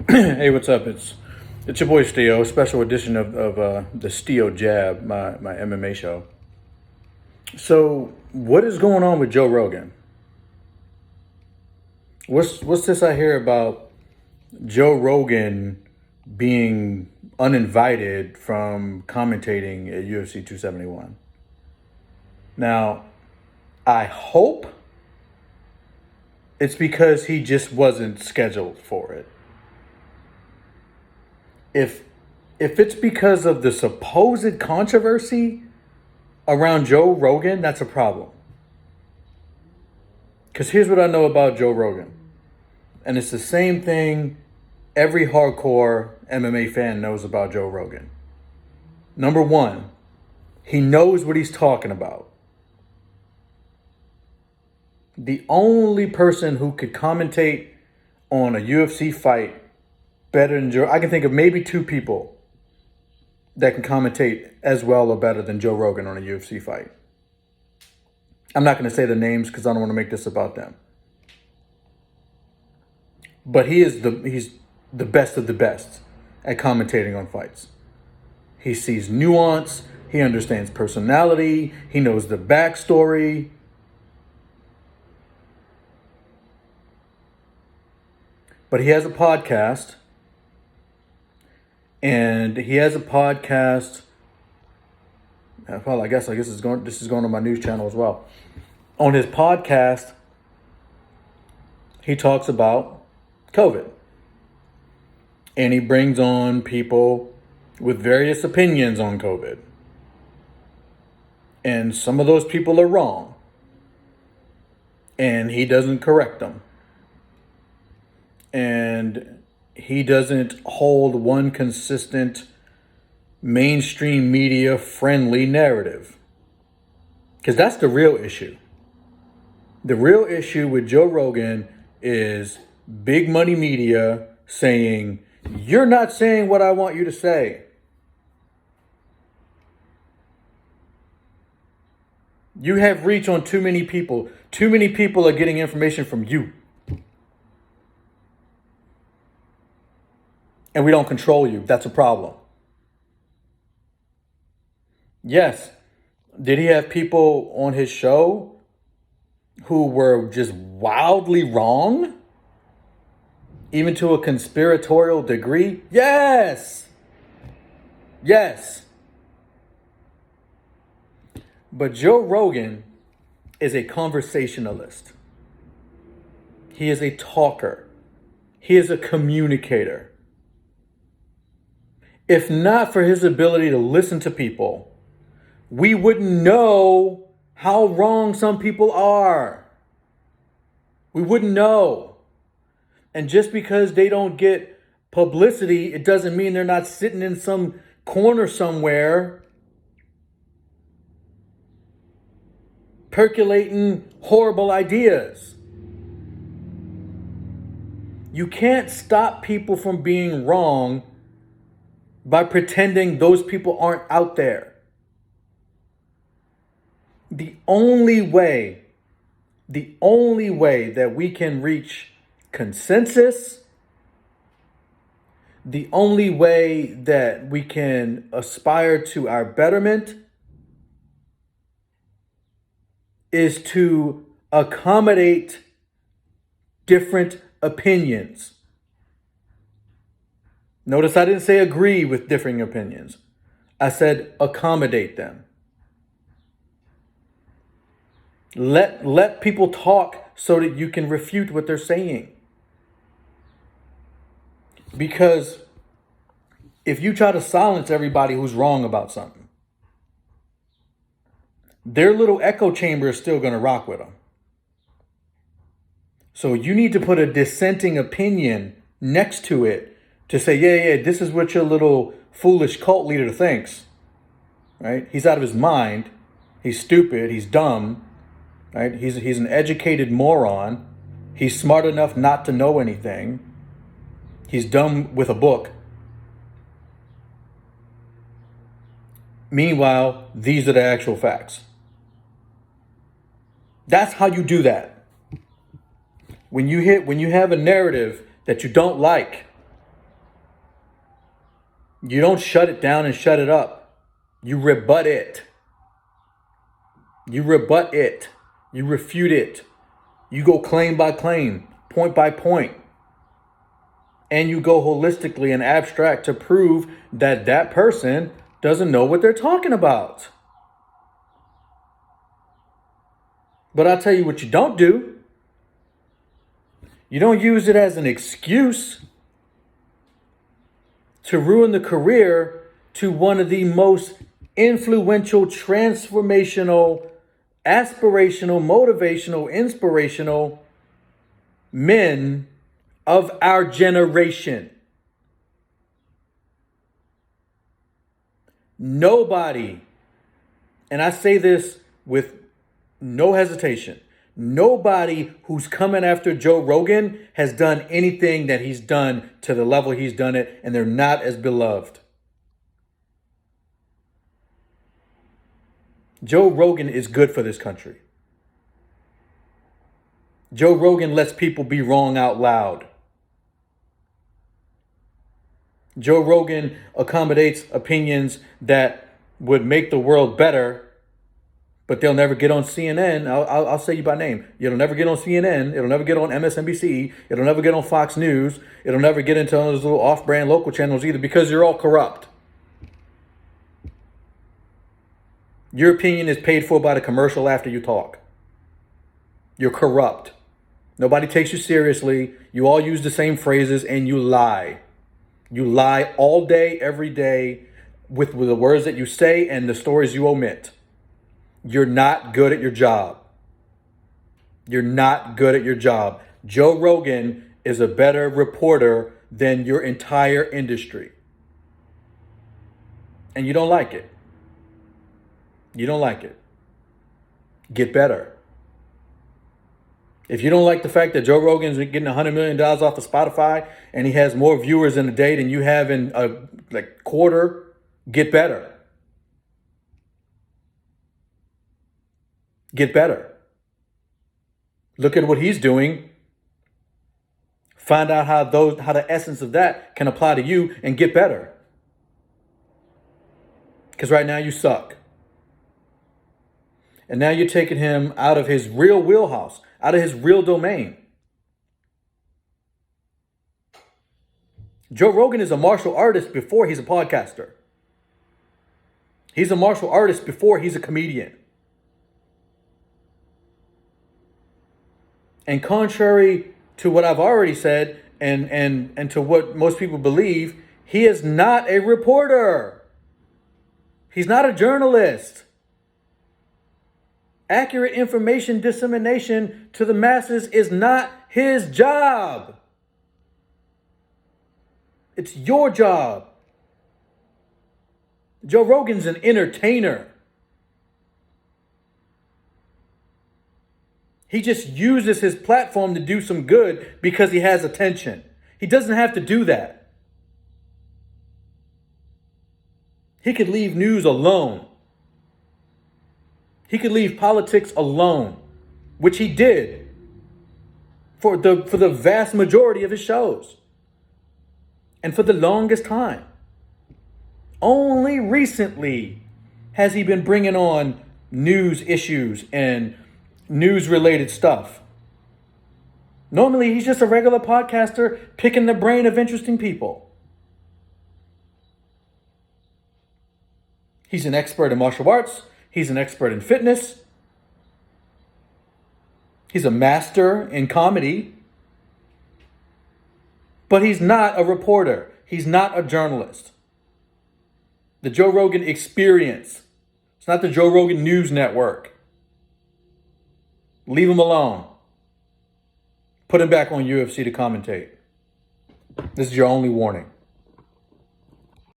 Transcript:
Hey, what's up? It's your boy Steo, special edition of the Steo Jab, my MMA show. So, what is going on with Joe Rogan? What's this I hear about Joe Rogan being uninvited from commentating at UFC 271? Now, I hope it's because he just wasn't scheduled for it. If it's because of the supposed controversy around Joe Rogan, that's a problem. Because here's what I know about Joe Rogan. And it's the same thing every hardcore MMA fan knows about Joe Rogan. Number one, he knows what he's talking about. The only person who could commentate on a UFC fight better than Joe, I can think of maybe two people that can commentate as well or better than Joe Rogan on a UFC fight. I'm not going to say the names because I don't want to make this about them. But he's the best of the best at commentating on fights. He sees nuance. He understands personality. He knows the backstory. But he has a podcast. And he has a podcast. Well, I guess this is going on my news channel as well. On his podcast, he talks about COVID. And he brings on people with various opinions on COVID. And some of those people are wrong. And he doesn't correct them. And he doesn't hold one consistent mainstream media friendly narrative. Because that's the real issue. The real issue with Joe Rogan is big money media saying, you're not saying what I want you to say. You have reach on too many people. Too many people are getting information from you. And we don't control you. That's a problem. Yes. Did he have people on his show who were just wildly wrong? Even to a conspiratorial degree? Yes. Yes. But Joe Rogan is a conversationalist. He is a talker. He is a communicator. If not for his ability to listen to people, we wouldn't know how wrong some people are. We wouldn't know. And just because they don't get publicity, it doesn't mean they're not sitting in some corner somewhere percolating horrible ideas. You can't stop people from being wrong by pretending those people aren't out there. The only way that we can reach consensus, the only way that we can aspire to our betterment is to accommodate different opinions. Notice I didn't say agree with differing opinions. I said accommodate them. Let people talk so that you can refute what they're saying. Because if you try to silence everybody who's wrong about something, their little echo chamber is still going to rock with them. So you need to put a dissenting opinion next to it to say, yeah, this is what your little foolish cult leader thinks, right? He's out of his mind. He's stupid. He's dumb, right? He's an educated moron. He's smart enough not to know anything. He's dumb with a book. Meanwhile, these are the actual facts. That's how you do that. When you have a narrative that you don't like, You don't shut it down and shut it up. You rebut it. You rebut it. You refute it. You go claim by claim, point by point. And you go holistically and abstract to prove that that person doesn't know what they're talking about. But I'll tell you what you don't do. You don't use it as an excuse to ruin the career to one of the most influential, transformational, aspirational, motivational, inspirational men of our generation. Nobody, and I say this with no hesitation, nobody who's coming after Joe Rogan has done anything that he's done to the level he's done it, and they're not as beloved. Joe Rogan is good for this country. Joe Rogan lets people be wrong out loud. Joe Rogan accommodates opinions that would make the world better, but they'll never get on CNN. I'll say you by name. It'll never get on CNN. It'll never get on MSNBC. It'll never get on Fox News. It'll never get into those little off-brand local channels either, because you're all corrupt. Your opinion is paid for by the commercial after you talk. You're corrupt. Nobody takes you seriously. You all use the same phrases and you lie. You lie all day, every day with the words that you say and the stories you omit. You're not good at your job. You're not good at your job. Joe Rogan is a better reporter than your entire industry. And you don't like it. You don't like it. Get better. If you don't like the fact that Joe Rogan's getting $100 million off of Spotify and he has more viewers in a day than you have in a quarter, get better. Get better. Look at what he's doing. Find out how the essence of that can apply to you and get better. Because right now you suck. And now you're taking him out of his real wheelhouse, out of his real domain. Joe Rogan is a martial artist before he's a podcaster. He's a martial artist before he's a comedian. And contrary to what I've already said and to what most people believe, he is not a reporter. He's not a journalist. Accurate information dissemination to the masses is not his job. It's your job. Joe Rogan's an entertainer. He just uses his platform to do some good because he has attention. He doesn't have to do that. He could leave news alone. He could leave politics alone, which he did for the vast majority of his shows and for the longest time. Only recently has he been bringing on news issues and news-related stuff. Normally, he's just a regular podcaster picking the brain of interesting people. He's an expert in martial arts. He's an expert in fitness. He's a master in comedy. But he's not a reporter. He's not a journalist. The Joe Rogan Experience. It's not the Joe Rogan News Network. Leave him alone. Put him back on UFC to commentate. This is your only warning.